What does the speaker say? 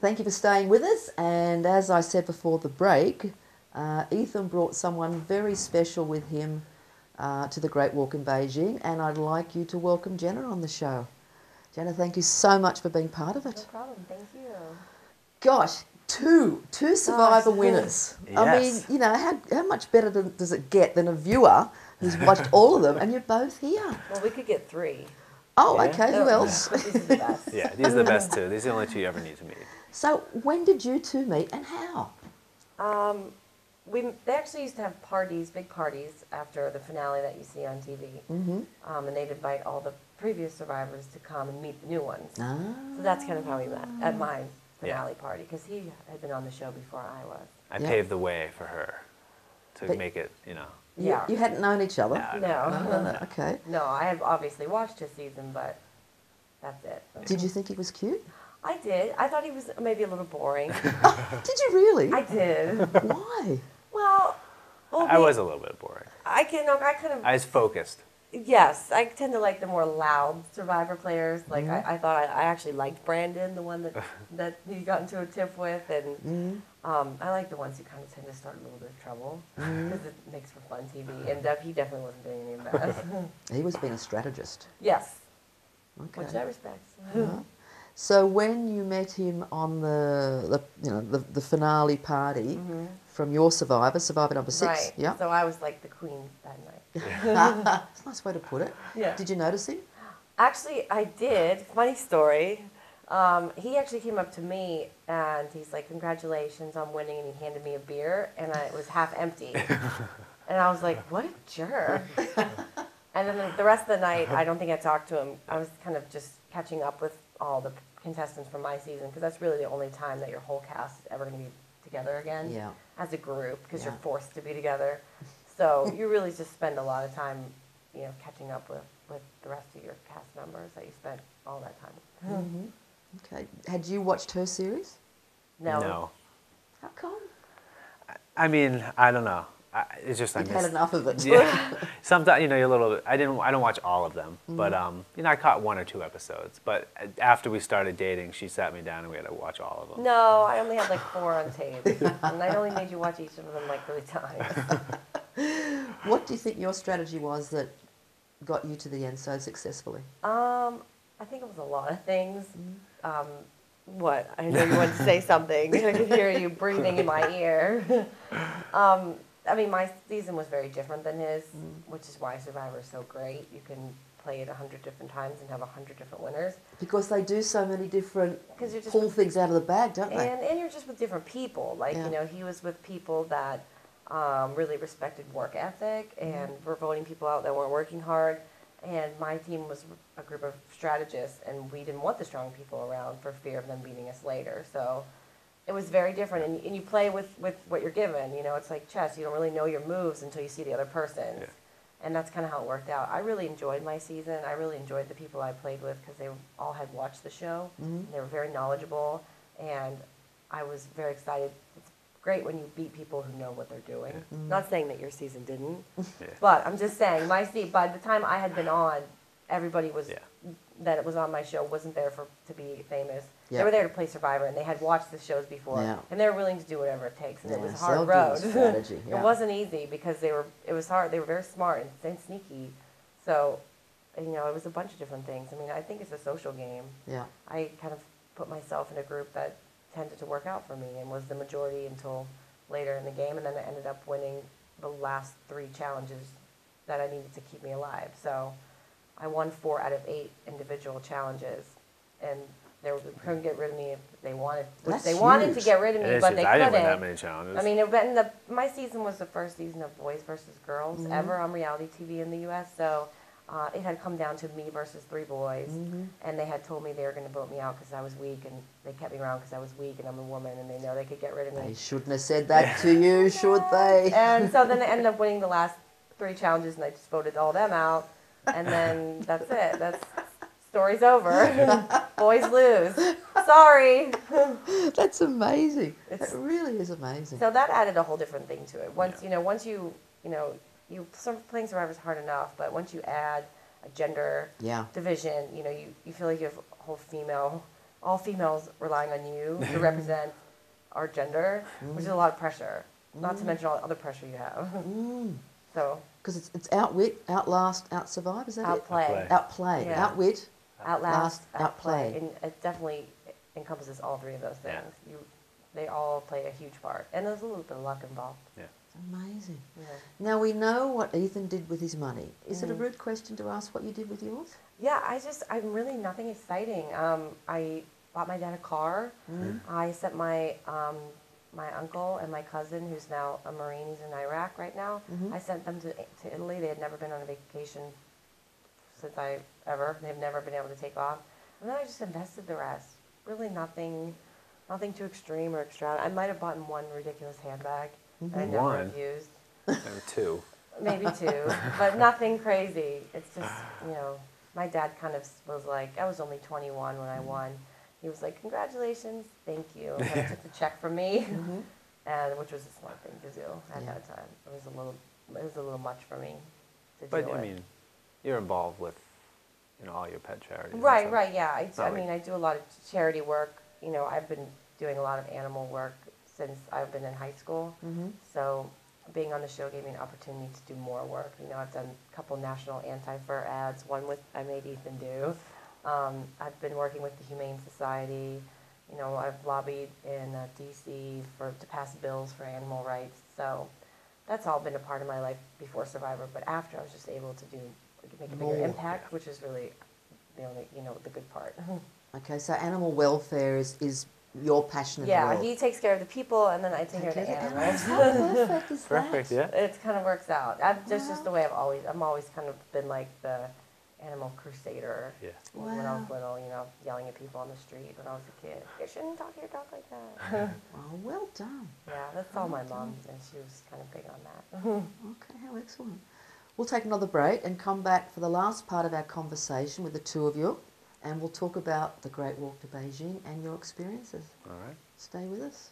Thank you for staying with us. And as I said before the break, Ethan brought someone very special with him to the Great Walk in Beijing, and I'd like you to welcome Jenna on the show. Jenna, thank you so much for being part of it. No problem, thank you. Gosh, two Survivor winners. Yes. I mean, you know, how much better does it get than a viewer who's watched all of them, and you're both here? Well, we could get 3. Oh, Yeah. okay, who else? But these are the best. Yeah, these are the best two. These are the only two you ever need to meet. So when did you two meet and how? They actually used to have parties, big parties, after the finale that you see on TV. Mm-hmm. And they'd invite all the previous survivors to come and meet the new ones. Ah. So that's kind of how we met, at my finale party, because he had been on the show before I was. I paved the way for her to make it, you know. Yeah. You hadn't known each other? No. Okay. No, I have obviously watched his season, but that's it. Did you think he was cute? I did. I thought he was maybe a little boring. Did you really? I did. Why? Well, I was a little bit boring. I kind of. I was focused. Yes, I tend to like the more loud Survivor players. Like I thought I actually liked Brandon, the one that he got into a tiff with, and I like the ones who kind of tend to start a little bit of trouble because it makes for fun TV. And he definitely wasn't doing any of that. He was being a strategist. Yes, Okay. which I respect. So when you met him on the finale party from your Survivor number 6, Right. yeah, So I was like the queen that night. that's a nice way to put it. Yeah. Did you notice him? Actually, I did. Funny story. He actually came up to me and he's like, "Congratulations on winning," and he handed me a beer, and it was half empty. And I was like, "What a jerk!" And then the rest of the night, I don't think I talked to him. I was kind of just catching up with all the contestants from my season, because that's really the only time that your whole cast is ever going to be together again as a group, because you're forced to be together. So you really just spend a lot of time, you know, catching up with the rest of your cast members that you spent all that time. Okay. Had you watched her series? No. How come? I mean, I don't know. It's just You've had enough of it. Yeah. Sometimes, you know, you're a little bit. I don't watch all of them, but you know, I caught 1 or 2 episodes. But after we started dating, she sat me down and we had to watch all of them. No, I only had like 4 on tape, and I only made you watch each of them like 3 times. What do you think your strategy was that got you to the end so successfully? I think it was a lot of things. What? I know you wanted to say something. I could hear you breathing in my ear. I mean, my season was very different than his, which is why Survivor is so great. You can play it 100 different times and have 100 different winners. Because they do so many different You're just pull things out of the bag, don't they? And you're just with different people. Like, you know, he was with people that really respected work ethic and were voting people out that weren't working hard. And my team was a group of strategists, and we didn't want the strong people around for fear of them beating us later. So it was very different, and you play with what you're given. You know, it's like chess. You don't really know your moves until you see the other person's. Yeah. And that's kind of how it worked out. I really enjoyed my season. I really enjoyed the people I played with because they all had watched the show. And they were very knowledgeable, and I was very excited. It's great when you beat people who know what they're doing. Not saying that your season didn't, but I'm just saying by the time I had been on, everybody was that it was on my show wasn't there to be famous. They were there to play Survivor, and they had watched the shows before, and they were willing to do whatever it takes. And it was a hard road. Strategy. It wasn't easy because it was hard. They were very smart and sneaky. So, you know, it was a bunch of different things. I mean, I think it's a social game. Yeah. I kind of put myself in a group that tended to work out for me and was the majority until later in the game, and then I ended up winning the last 3 challenges that I needed to keep me alive. So I won 4 out of 8 individual challenges, and they couldn't get rid of me if they wanted. They wanted to get rid of me, but they couldn't. I didn't win that many challenges. I mean, my season was the first season of Boys versus Girls ever on reality TV in the U.S., so it had come down to me versus 3 boys, and they had told me they were going to vote me out because I was weak, and they kept me around because I was weak and I'm a woman, and they know they could get rid of me. They shouldn't have said that to you, should they? And so then I ended up winning the last 3 challenges, and I just voted all them out, and then that's it. That's story's over. Boys lose. Sorry. That's amazing. It really is amazing. So that added a whole different thing to it. Once playing Survivor is hard enough, but once you add a gender division, you know, you feel like you have a whole female all females relying on you to represent our gender, which is a lot of pressure. Not to mention all the other pressure you have. So. Because it's Outwit, Outlast, Outsurvive, is that Outplay. it? Outplay. Yeah. Outwit, Outlast, Outplay. Outplay. And it definitely encompasses all three of those things. They all play a huge part. And there's a little bit of luck involved. Yeah. Amazing. Yeah. Now we know what Ethan did with his money. Is it a rude question to ask what you did with yours? Yeah, I'm really nothing exciting. I bought my dad a car. I sent my my uncle and my cousin, who's now a Marine, he's in Iraq right now. I sent them to Italy. They had never been on a vacation since they've never been able to take off. And then I just invested the rest. Really nothing too extreme or extravagant. I might have bought one ridiculous handbag that I never have used. Maybe two. Maybe two, but nothing crazy. It's just, my dad kind of was like, I was only 21 when I won. He was like, congratulations, thank you. And he took the check from me, and which was a smart thing to do at that time. It was a little much for me to deal with. But I mean, you're involved with, all your pet charities. Right, yeah. I do a lot of charity work. I've been doing a lot of animal work since I've been in high school. So being on the show gave me an opportunity to do more work. I've done a couple national anti-fur ads. One I made Ethan do. I've been working with the Humane Society. I've lobbied in D.C. to pass bills for animal rights. So that's all been a part of my life before Survivor. But after, I was just able to make a bigger impact, which is really the only, the good part. Okay, so animal welfare is your passion. Yeah, he takes care of the people, and then I take care of the animals. How perfect is that? Perfect, yeah. It kind of works out. That's just the way I'm always kind of been like the animal crusader. Yeah. When I was little, yelling at people on the street when I was a kid. You shouldn't talk to your dog like that. Oh, well done. Yeah, that's all my mom, and she was kind of big on that. Okay, how excellent. We'll take another break and come back for the last part of our conversation with the two of you, and we'll talk about the Great Walk to Beijing and your experiences. All right. Stay with us.